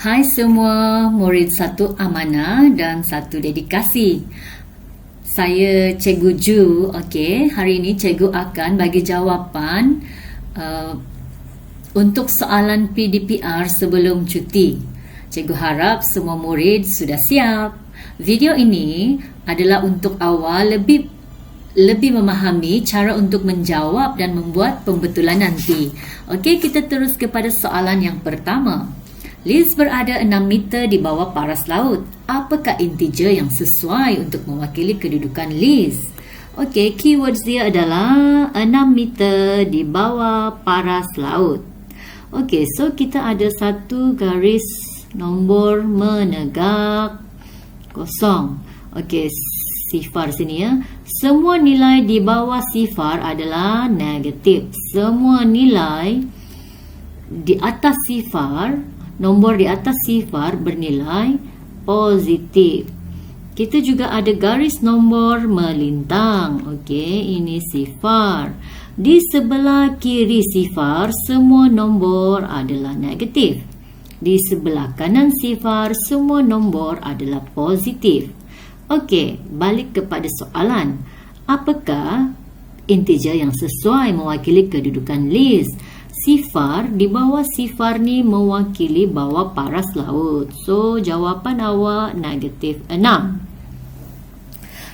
Hai semua murid satu amanah dan satu dedikasi. Saya Cikgu Ju. Okey, hari ini cikgu akan bagi jawapan untuk soalan PDPR sebelum cuti. Cikgu harap semua murid sudah siap. Video ini adalah untuk awal lebih memahami cara untuk menjawab dan membuat pembetulan nanti. Okey, kita terus kepada soalan yang pertama. Liz berada 6 meter di bawah paras laut. Apakah integer yang sesuai untuk mewakili kedudukan Liz? Okey, keywords dia adalah 6 meter di bawah paras laut. Okey, so kita ada satu garis nombor menegak kosong. Okey, sifar sini ya. Semua nilai di bawah sifar adalah negatif. Semua nilai di atas sifar, nombor di atas sifar bernilai positif. Kita juga ada garis nombor melintang. Okey, ini sifar. Di sebelah kiri sifar, semua nombor adalah negatif. Di sebelah kanan sifar, semua nombor adalah positif. Okey, balik kepada soalan. Apakah integer yang sesuai mewakili kedudukan Liz? Sifar, di bawah sifar ni mewakili bawah paras laut. So, jawapan awak negatif 6.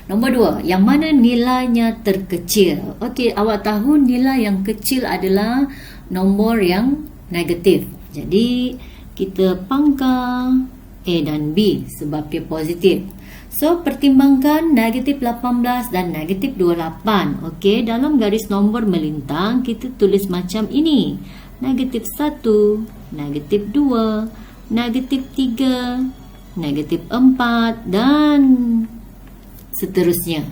Nombor 2, yang mana nilainya terkecil? Okey, awak tahu nilai yang kecil adalah nombor yang negatif. Jadi, kita pangkal A dan B sebab dia positif. So, pertimbangkan negatif 18 dan negatif 28. Okey, dalam garis nombor melintang, kita tulis macam ini. Negatif 1, negatif 2, negatif 3, negatif 4 dan seterusnya.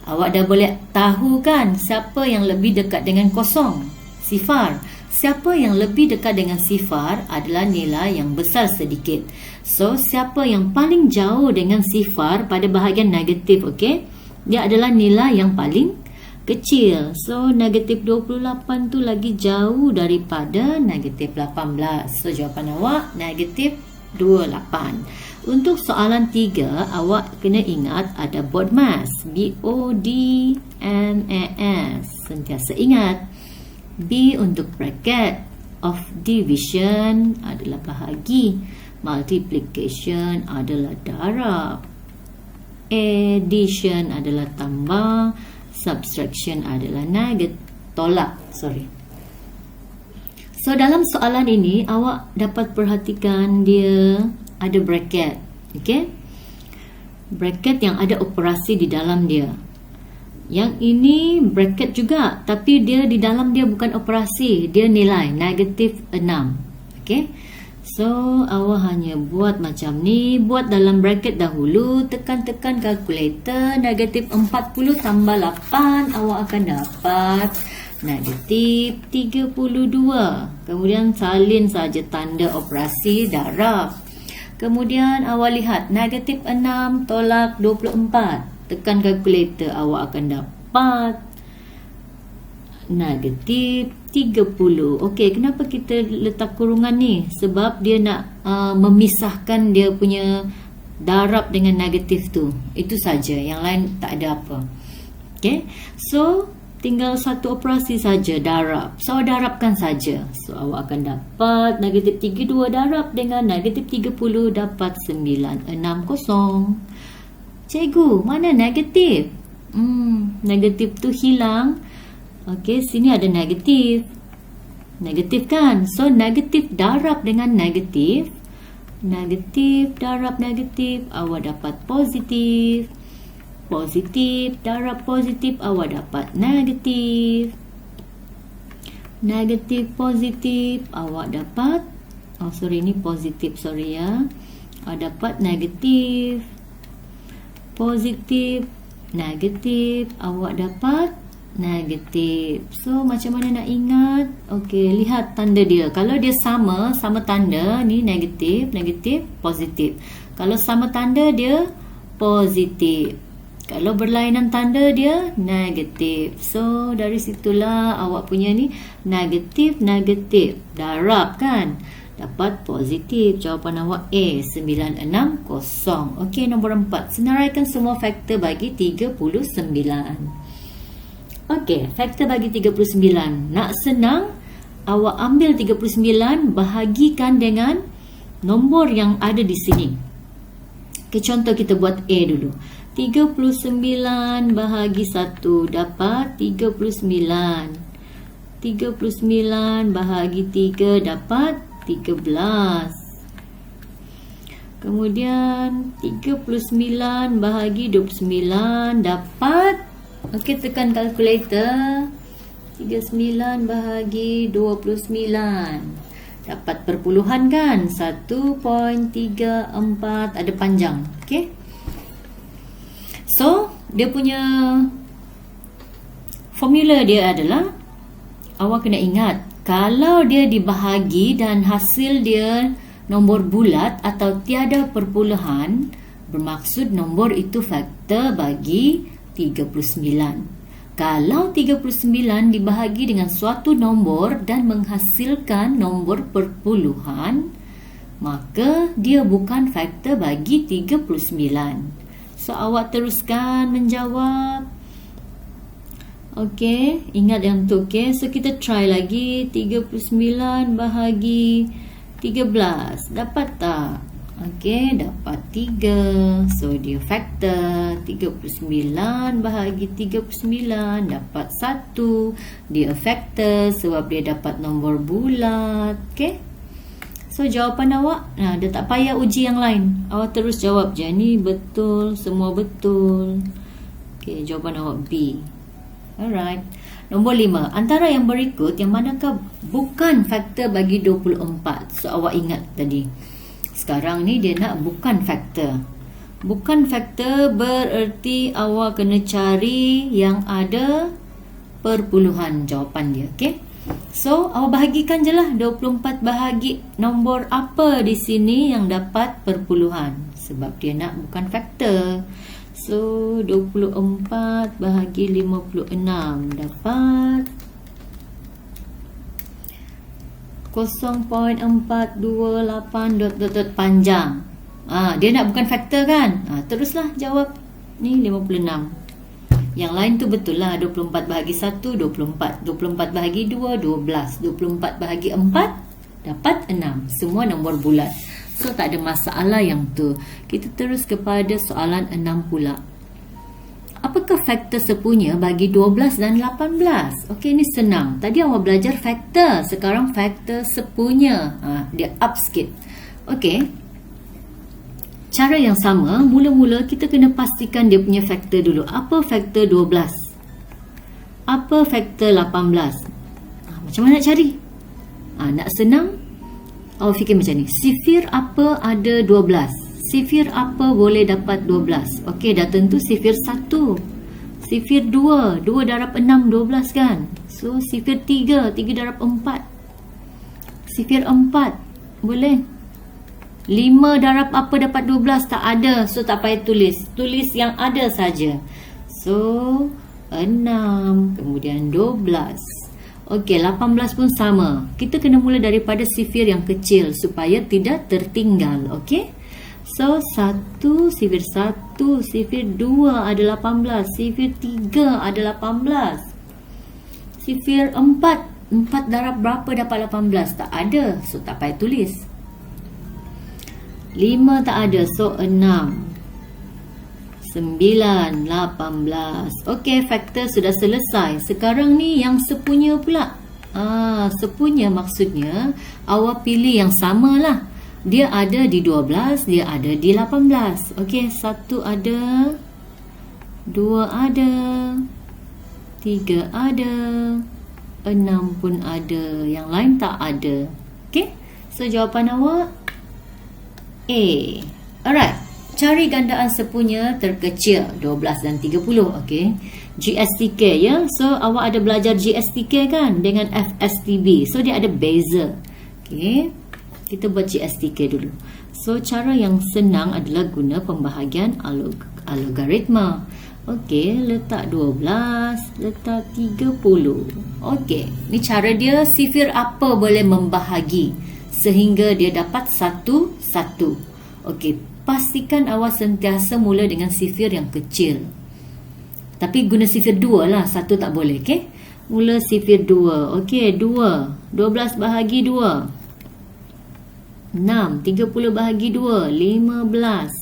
Awak dah boleh tahu kan siapa yang lebih dekat dengan kosong? Sifar. Siapa yang lebih dekat dengan sifar adalah nilai yang besar sedikit. So, siapa yang paling jauh dengan sifar pada bahagian negatif, okey? Dia adalah nilai yang paling kecil. So, negatif 28 tu lagi jauh daripada negatif 18. So, jawapan awak negatif 28. Untuk soalan 3, awak kena ingat ada BODMAS. BODMAS. Sentiasa ingat. B untuk bracket. Of division adalah bahagi. Multiplication adalah darab. Addition adalah tambah. Subtraction adalah tolak. So, dalam soalan ini awak dapat perhatikan dia ada bracket. Okay? Bracket yang ada operasi di dalam dia. Yang ini bracket juga, tapi dia di dalam dia bukan operasi, dia nilai negatif 6. Okay? So, awak hanya buat macam ni, buat dalam bracket dahulu, tekan-tekan kalkulator, negatif 40 tambah 8, awak akan dapat negatif 32. Kemudian salin saja tanda operasi darab. Kemudian awak lihat negatif 6 tolak 24. Tekan kalkulator, awak akan dapat negatif 30. Okey, kenapa kita letak kurungan ni? Sebab dia nak memisahkan dia punya darab dengan negatif tu. Itu saja, yang lain tak ada apa. Okey, so tinggal satu operasi saja, darab. So, darabkan saja. So, awak akan dapat negatif 32 darab dengan negatif 30 dapat 960. Cikgu, mana negatif? Negatif tu hilang. Okey, sini ada negatif. Negatif kan? So, negatif darab dengan negatif. Negatif darab negatif, awak dapat positif. Positif darab positif, awak dapat negatif. Negatif positif, awak dapat ini positif, ya. Awak dapat negatif. Positif, negatif, awak dapat negatif. So, macam mana nak ingat? Okey, lihat tanda dia. Kalau dia sama tanda, ni negatif, negatif, positif. Kalau sama tanda, dia positif. Kalau berlainan tanda, dia negatif. So, dari situlah awak punya ni negatif, negatif. Darab kan? dapat positif. Jawapan awak A, 960. Okey, nombor 4. Senaraikan semua faktor bagi 39. Okey, faktor bagi 39. Nak senang, awak ambil 39, bahagikan dengan nombor yang ada di sini. Okay, contoh kita buat A dulu. 39 bahagi 1 dapat 39. 39 bahagi 3 dapat 13. Kemudian 39 bahagi 29 dapat, okey, tekan kalkulator. 39 bahagi 29 dapat perpuluhan kan? 1.34, ada panjang. Okey. So, dia punya formula dia adalah, awak kena ingat, kalau dia dibahagi dan hasil dia nombor bulat atau tiada perpuluhan, bermaksud nombor itu faktor bagi 39. Kalau 39 dibahagi dengan suatu nombor dan menghasilkan nombor perpuluhan, maka dia bukan faktor bagi 39. So, awak teruskan menjawab. Okey, ingat yang tu. Okey, so kita try lagi. 39 bahagi 13. Dapat tak? Okey, dapat 3. So, dia faktor. 39 bahagi 39 dapat 1. Dia faktor sebab dia dapat nombor bulat. Okey. So, jawapan awak, dia tak payah uji yang lain. Awak terus jawab je. Ni betul, semua betul. Okey, jawapan awak B. Alright. Nombor 5. Antara yang berikut, yang manakah bukan faktor bagi 24? So, awak ingat tadi. Sekarang ni dia nak bukan faktor. Bukan faktor bererti awak kena cari yang ada perpuluhan jawapan dia. Okay. So, awak bahagikan je lah. 24 bahagi nombor apa di sini yang dapat perpuluhan. Sebab dia nak bukan faktor. So, 24 bahagi 56 dapat 0.428 panjang. Dia nak bukan faktor kan? Teruslah jawab. Ni 56. Yang lain tu betul lah. 24 bahagi 1, 24. 24 bahagi 2, 12. 24 bahagi 4 dapat 6. Semua nombor bulat. So, tak ada masalah yang tu. Kita terus kepada soalan 6 pula. Apakah faktor sepunya bagi 12 dan 18? Okey, ni senang. Tadi awak belajar faktor. Sekarang faktor sepunya. Dia up sikit. Okey. Cara yang sama. Mula-mula kita kena pastikan dia punya faktor dulu. Apa faktor 12? Apa faktor 18? Macam mana nak cari? Nak senang? Awak fikir macam ni. Sifir apa ada 12? Sifir apa boleh dapat 12? Okey, dah tentu sifir 1. Sifir 2. 2 darab 6, 12 kan? So, sifir 3. 3 darab 4. Sifir 4. Boleh? 5 darab apa dapat 12? Tak ada. So, tak payah tulis. Tulis yang ada saja. So, 6. Kemudian 12. Okey, 18 pun sama. Kita kena mula daripada sifir yang kecil supaya tidak tertinggal. Okey? So, 1, sifir 1, sifir 2 ada 18, sifir 3 ada 18. Sifir 4, 4 darab berapa dapat 18? Tak ada, so tak payah tulis. 5 tak ada, so 6. 9, 18. Okey, faktor sudah selesai. Sekarang ni yang sepunya pula. Sepunya maksudnya awak pilih yang sama lah. Dia ada di 12, dia ada di 18. Okey, 1 ada, 2 ada, 3 ada, 6 pun ada, yang lain tak ada. Okey, so jawapan awak A. Alright, cari gandaan sepunya terkecil 12 dan 30. Okey, GSTK ya. So awak ada belajar GSTK kan dengan FSTB. So dia ada beza. Okey, kita buat GSTK dulu. So, cara yang senang adalah guna pembahagian algoritma. Okey, letak 12, letak 30. Okey, ni cara dia sifir apa boleh membahagi. sehingga dia dapat 1, 1. Okey, pastikan awak sentiasa mula dengan sifir yang kecil. Tapi guna sifir 2 lah, 1 tak boleh. Okey, mula sifir 2. Okey, 2. 12 bahagi 2. 6. 30 bahagi 2. 15.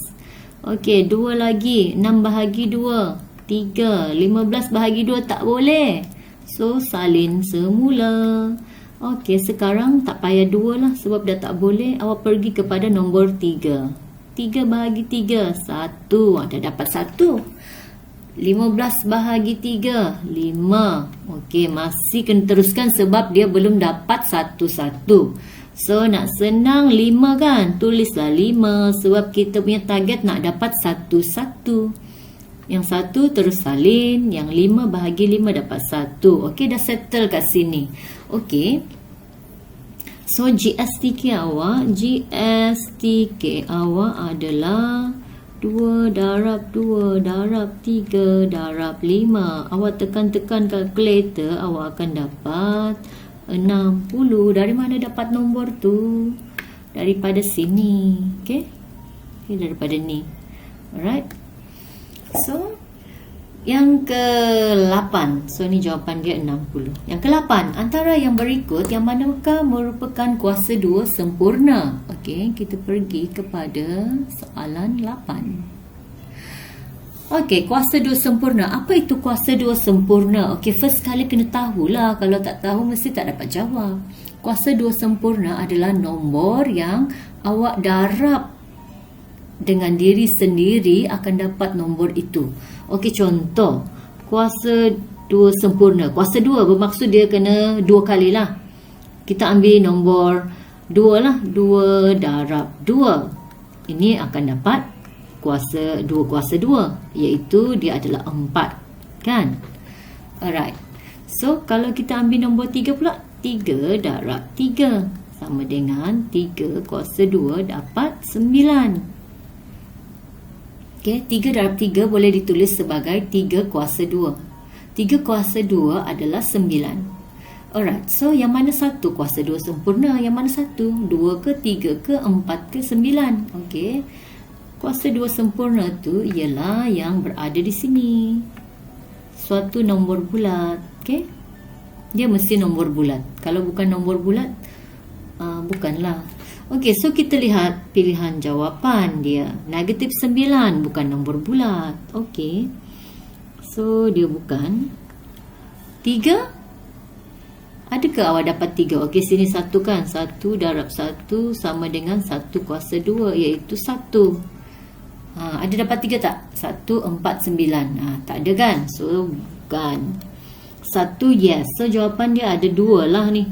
Okey, 2 lagi. 6 bahagi 2. 3. 15 bahagi 2 tak boleh. So, salin semula. Okey, sekarang tak payah 2 lah sebab dah tak boleh. Awak pergi kepada nombor 3. 3 bahagi 3. 1. Dah dapat 1. 15 bahagi 3. 5. Okey, masih kena teruskan sebab dia belum dapat 1, 1. So, nak senang 5 kan? Tulislah 5 sebab kita punya target nak dapat 1, 1. Yang 1 terus salin. Yang 5 bahagi 5 dapat 1. Okey, dah settle kat sini. Okey. So, GSTK awak adalah 2 darab 2 darab 3 darab 5. Awak tekan-tekan kalkulator, awak akan dapat 60. Dari mana dapat nombor tu? Daripada sini. Okey? Okay, daripada ni. Alright. So, yang ke-8. So, ni jawapan dia 60. Yang ke-8. Antara yang berikut, yang manakah merupakan kuasa 2 sempurna? Okey, kita pergi kepada soalan 8. Okey, kuasa 2 sempurna. Apa itu kuasa 2 sempurna? Okey, first kali kena tahulah. Kalau tak tahu, mesti tak dapat jawab. Kuasa 2 sempurna adalah nombor yang awak darab dengan diri sendiri akan dapat nombor itu. Okey, contoh. Kuasa 2 sempurna. Kuasa 2 bermaksud dia kena 2 kali lah. Kita ambil nombor 2 lah. 2 darab 2. Ini akan dapat kuasa 2, iaitu dia adalah 4, kan? Alright. So, kalau kita ambil nombor 3 pula, 3 darab 3 sama dengan 3 kuasa 2 dapat 9. Okay, 3 darab 3 boleh ditulis sebagai 3 kuasa 2. 3 kuasa 2 adalah 9. Alright, so yang mana satu kuasa 2 sempurna? Yang mana satu? 2 ke, 3 ke, 4 ke, 9? Okay. Kuasa 2 sempurna tu ialah yang berada di sini. Suatu nombor bulat. Okay? Dia mesti nombor bulat. Kalau bukan nombor bulat, bukanlah. Okay, so kita lihat pilihan jawapan dia. Negatif 9 bukan nombor bulat. Okay. So, dia bukan. 3. Adakah awak dapat 3? Okey, sini 1 kan. 1 darab 1 sama dengan 1 kuasa 2, iaitu 1. Ada dapat 3 tak? 1, 4, 9. Tak ada kan? So, bukan. 1, yes. So, jawapan dia ada 2 lah ni.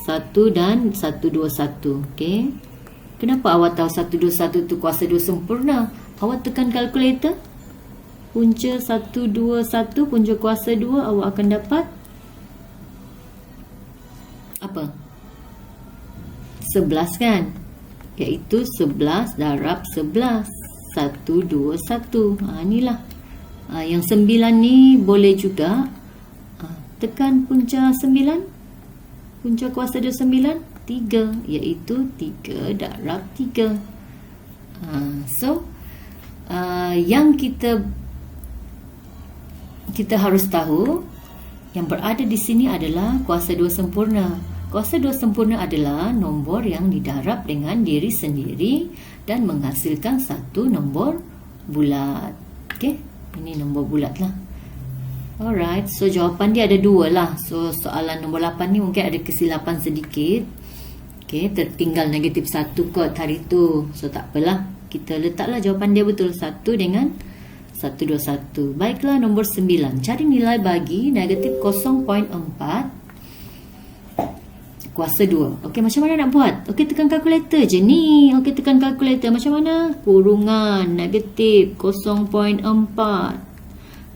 1 dan 1, 2, 1. Okey. Kenapa awak tahu 1, 2, 1 tu kuasa 2 sempurna? Awak tekan kalkulator. Punca 1, 2, 1. Punca kuasa 2. Awak akan dapat apa? 11 kan? Iaitu 11 darab 11. 1, 2, 1. Inilah. Yang 9 ni boleh juga. Tekan punca 9. Punca kuasa 2 9. 3. Iaitu 3 darab 3. So, yang kita harus tahu, yang berada di sini adalah kuasa 2 sempurna. Kuasa 2 sempurna adalah nombor yang didarab dengan diri sendiri dan menghasilkan satu nombor bulat. Okey, ini nombor bulat lah. Alright, so jawapan dia ada 2 lah. So, soalan nombor 8 ni mungkin ada kesilapan sedikit. Okey, tertinggal negatif 1 kot hari tu. So, tak apalah. Kita letaklah jawapan dia betul. 1 dengan 121. Baiklah, nombor 9. Cari nilai bagi negatif 0.4 kuasa 2. Okey, macam mana nak buat? Okey, tekan kalkulator je ni. Okey, tekan kalkulator. Macam mana? Kurungan negatif 0.4.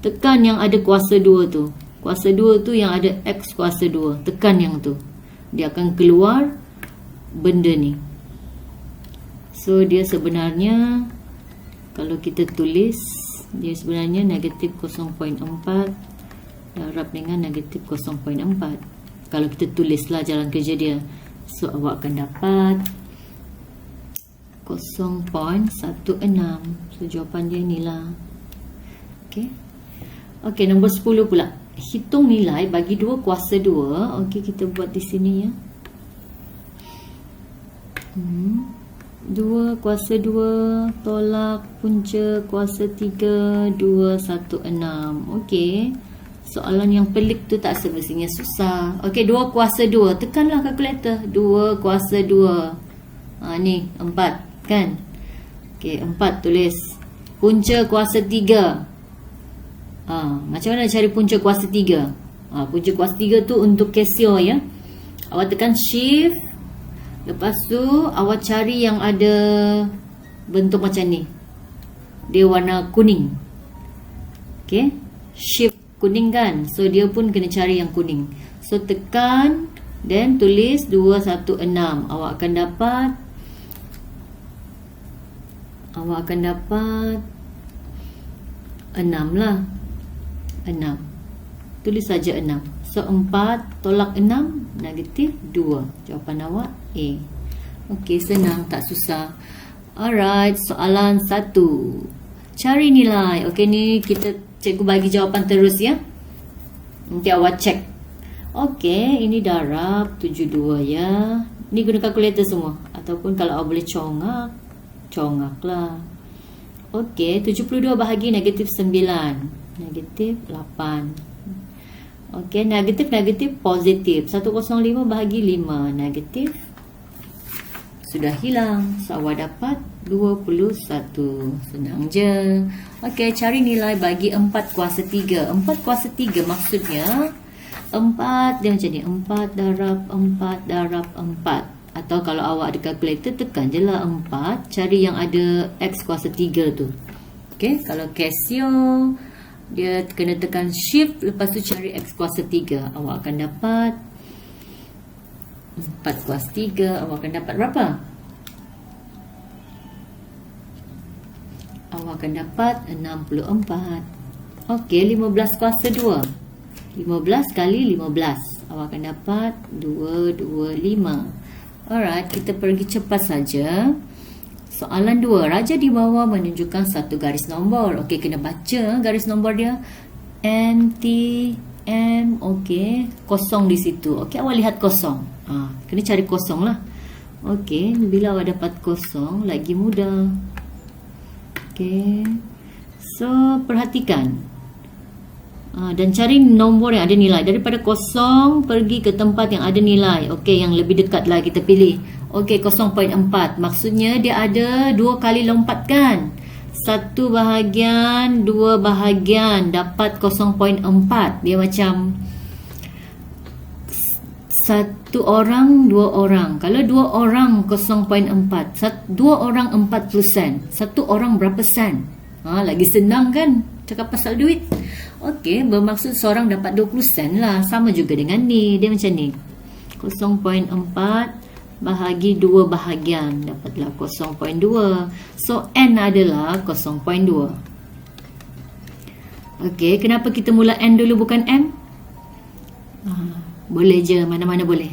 Tekan yang ada kuasa 2 tu. Kuasa 2 tu yang ada X kuasa 2. Tekan yang tu. Dia akan keluar benda ni. So, dia sebenarnya, kalau kita tulis, dia sebenarnya negatif 0.4 darab dengan negatif 0.4. Kalau kita tulislah jalan kerja dia. So awak akan dapat 0.16. So jawapan dia inilah. Okey. Okey, nombor 10 pula. Hitung nilai bagi 2 kuasa 2. Okey, kita buat di sini ya. 2 kuasa 2 tolak punca kuasa 3 216. Okey. Soalan yang pelik tu tak semestinya susah. Okey, 2 kuasa 2. Tekanlah kalkulator. 2 kuasa 2. Ni 4 kan? Okey, 4 tulis. Punca kuasa 3. Macam mana cari punca kuasa 3? Punca kuasa 3 tu untuk Casio ya. Awak tekan shift. Lepas tu awak cari yang ada bentuk macam ni. Dia warna kuning. Okey, shift kuning kan? So dia pun kena cari yang kuning. So tekan dan tulis 216. Awak akan dapat 6 lah. 6. Tulis saja 6. So 4 tolak 6 negatif 2. Jawapan awak A. Okey, senang, tak susah. Alright, soalan 1. Cari nilai. Okey, ni cikgu bagi jawapan terus ya. Nanti awak cek. Okey, ini darab 72 ya. Ni guna kalkulator semua. Ataupun kalau awak boleh congak lah. Okey, 72 bahagi negatif 9. Negatif 8. Okey, negatif positif. 105 bahagi 5 negatif. Sudah hilang. So awak dapat 21. Senang je. Okey, cari nilai bagi 4 kuasa 3. 4 kuasa 3 maksudnya 4 dia macam ni. 4 darab 4 darab 4. Atau kalau awak ada kalkulator, tekan je lah 4. Cari yang ada X kuasa 3 tu. Okey, kalau Casio, dia kena tekan shift. Lepas tu cari X kuasa 3. Awak akan dapat 4 kuasa 3. Awak akan dapat berapa? Awak akan dapat 64. Okey, 15 kuasa 2. 15 kali 15. Awak akan dapat 225. Alright, kita pergi cepat saja. Soalan 2. Raja di bawah menunjukkan satu garis nombor. Okey, kena baca garis nombor dia. M, T, M. Okey, kosong di situ. Okey, awak lihat kosong. Kena cari kosong lah. Okey, bila awak dapat kosong, lagi mudah. Okey. So, perhatikan. Dan cari nombor yang ada nilai. Daripada kosong pergi ke tempat yang ada nilai. Okey, yang lebih dekat lah kita pilih. Okey, 0.4. Maksudnya dia ada 2 kali lompat kan? 1 bahagian 2 bahagian dapat 0.4. Dia macam 1 orang 2 orang. Kalau 2 orang 0.4. 2 orang 40 sen. 1 orang berapa sen? Lagi senang kan? Cakap pasal duit. Okey, bermaksud seorang dapat 20 sen lah. Sama juga dengan ni. Dia macam ni. 0.4 bahagi 2 bahagian. Dapatlah 0.2. So, N adalah 0.2. Okey, kenapa kita mula N dulu bukan M? Boleh je, mana-mana boleh.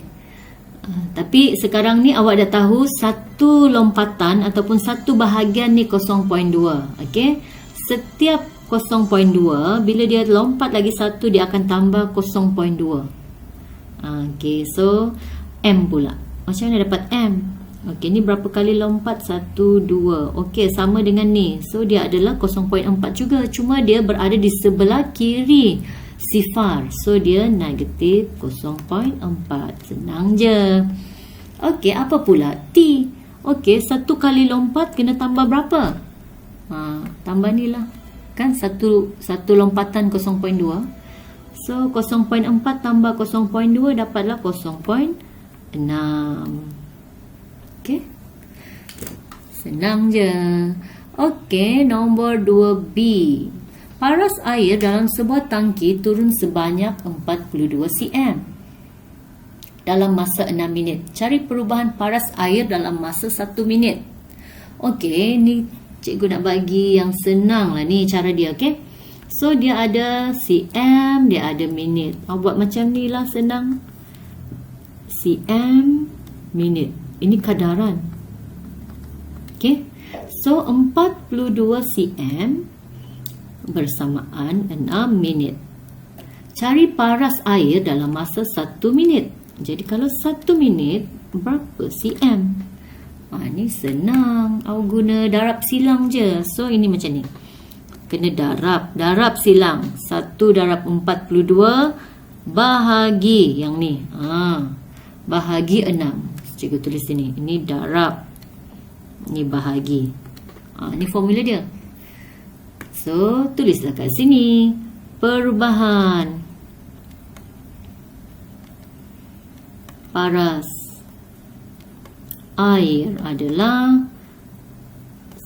Tapi sekarang ni awak dah tahu satu lompatan ataupun satu bahagian ni 0.2. Okey, setiap 0.2 bila dia lompat lagi satu dia akan tambah 0.2. Okey, so M pula. Macam mana dapat M? Okey, ni berapa kali lompat? 1, 2. Okey, sama dengan ni. So dia adalah 0.4 juga. Cuma dia berada di sebelah kiri sifar. So dia negatif 0.4. Senang je. Okey, apa pula? T. Okey, satu kali lompat kena tambah berapa? Tambah ni lah. Kan satu lompatan 0.2. So 0.4 tambah 0.2 dapatlah 0.6. Okey. Senang je. Okey, nombor 2B. Paras air dalam sebuah tangki turun sebanyak 42 cm dalam masa 6 minit. Cari perubahan paras air dalam masa 1 minit. Okey, ni cikgu nak bagi yang senang lah ni cara dia, okey. So, dia ada cm, dia ada minit. Buat macam ni lah senang. Cm minit. Ini kadaran. Okay. So 42 cm bersamaan 6 minit. Cari paras air dalam masa 1 minit. Jadi kalau 1 minit berapa cm? Ni senang. Awak guna darab silang je. So ini macam ni. Kena darab silang. 1 darab 42 bahagi yang ni. Bahagi 6. Cikgu tulis sini. Ini darab. Ini bahagi. Ini formula dia. So tulislah kat sini. Perubahan paras air adalah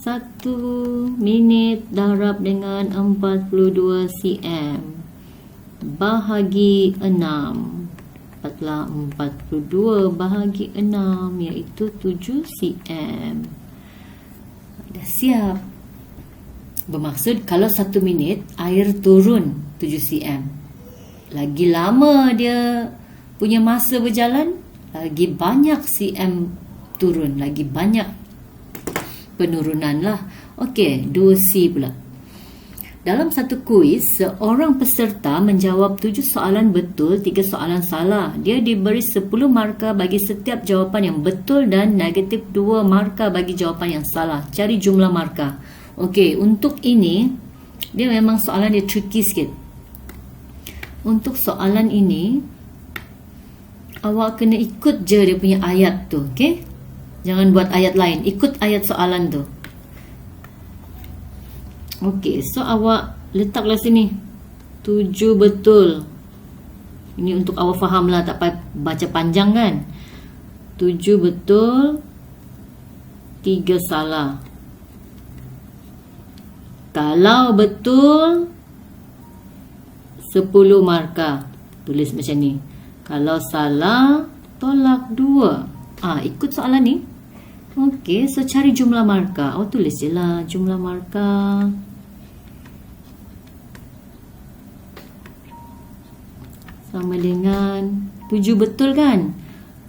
1 minit darab dengan 42 cm bahagi 6. 42 bahagi 6 iaitu 7 cm. Dah siap. Bermaksud kalau 1 minit air turun 7 cm. Lagi lama dia punya masa berjalan, lagi banyak cm turun, lagi banyak penurunan lah. Okey, 2C pula. Dalam satu kuis, seorang peserta menjawab 7 soalan betul, 3 soalan salah. Dia diberi 10 markah bagi setiap jawapan yang betul dan negatif 2 markah bagi jawapan yang salah. Cari jumlah markah. Okey, untuk ini, dia memang soalan dia tricky sikit. Untuk soalan ini, awak kena ikut je dia punya ayat tu, okey? Jangan buat ayat lain, ikut ayat soalan tu. Okey, so awak letaklah sini 7 betul. Ini untuk awak faham lah, tak payah baca panjang kan. 7 betul, 3 salah. Kalau betul 10 markah. Tulis macam ni. Kalau salah, tolak 2. Ikut soalan ni. Okey, so cari jumlah markah. Tulis je lah jumlah markah. Sama dengan 7 betul kan?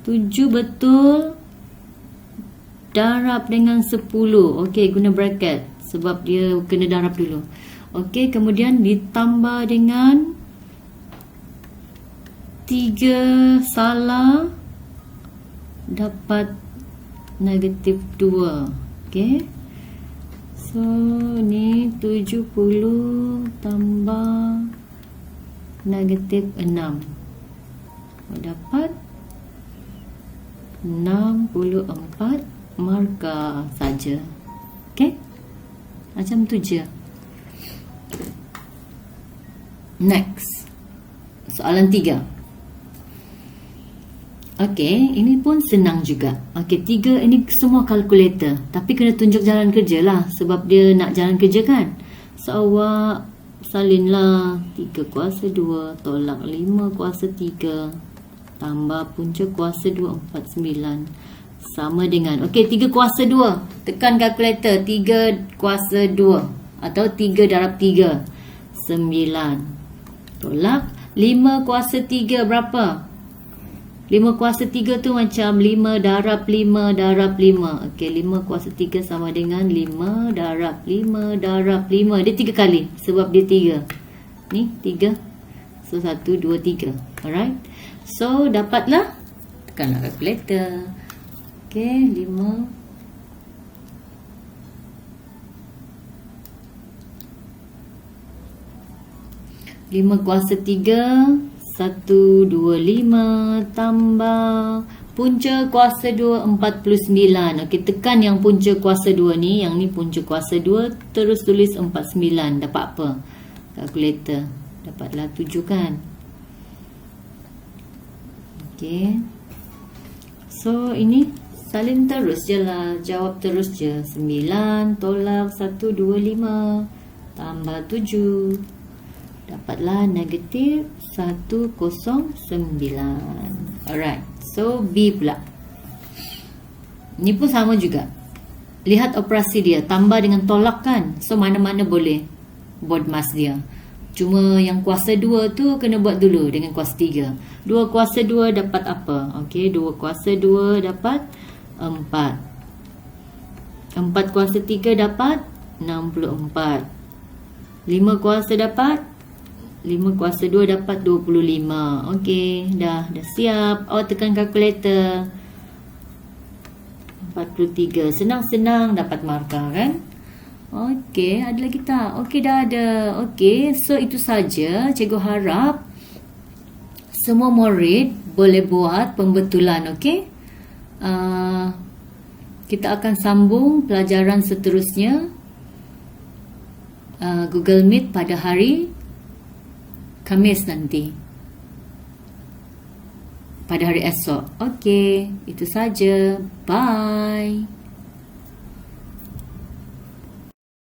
7 betul darab dengan 10. Okey, guna bracket sebab dia kena darab dulu. Okey, kemudian ditambah dengan 3 salah dapat negatif 2. Okey. So ni 70 tambah negatif 6. Dapat 64 markah saja. Okey. Macam tu je. Next. Soalan 3. Okey, ini pun senang juga. Okey, 3 ini semua kalkulator. Tapi kena tunjuk jalan kerja lah. Sebab dia nak jalan kerja kan. So, awak salinlah 3 kuasa 2 tolak 5 kuasa 3 tambah punca kuasa 2, 49. Sama dengan, okey, 3 kuasa 2. Tekan kalkulator, 3 kuasa 2. Atau 3 darab 3. 9. Tolak 5 kuasa 3 berapa? 5 kuasa 3 tu macam 5 darab 5 darab 5. Okey, 5 kuasa 3 sama dengan 5 darab 5 darab 5. Dia 3 kali sebab dia 3. Ni 3. So 1, 2, 3. Alright. So dapatlah. Tekanlah kalkulator. Okey, 5. 5 kuasa 3. 125 tambah punca kuasa 2, 49. Okey, tekan yang punca kuasa 2 ni. Yang ni punca kuasa 2. Terus tulis 49. Dapat apa? Kalkulator. Dapatlah 7 kan? Okey. So, ini salin terus je lah. Jawab terus je. 9 tolak 125 tambah 7. Dapatlah negatif 109. Alright. So, B pula. Ni pun sama juga. Lihat operasi dia. Tambah dengan tolak kan. So, mana-mana boleh. Board mass dia. Cuma yang kuasa 2 tu kena buat dulu dengan kuasa 3. 2 kuasa 2 dapat apa? Okey, 2 kuasa 2 dapat 4. 4 kuasa 3 dapat 64. 5 kuasa dapat 5 kuasa 2 dapat 25. Okey, dah siap. Awak tekan kalkulator. 43. Senang-senang dapat markah kan? Okey, ada lagi tak? Okey, dah ada. Okey, so itu saja. Cikgu harap semua murid boleh buat pembetulan, okey? Kita akan sambung pelajaran seterusnya Google Meet pada hari Khamis nanti. Pada hari esok. Okey, itu saja. Bye.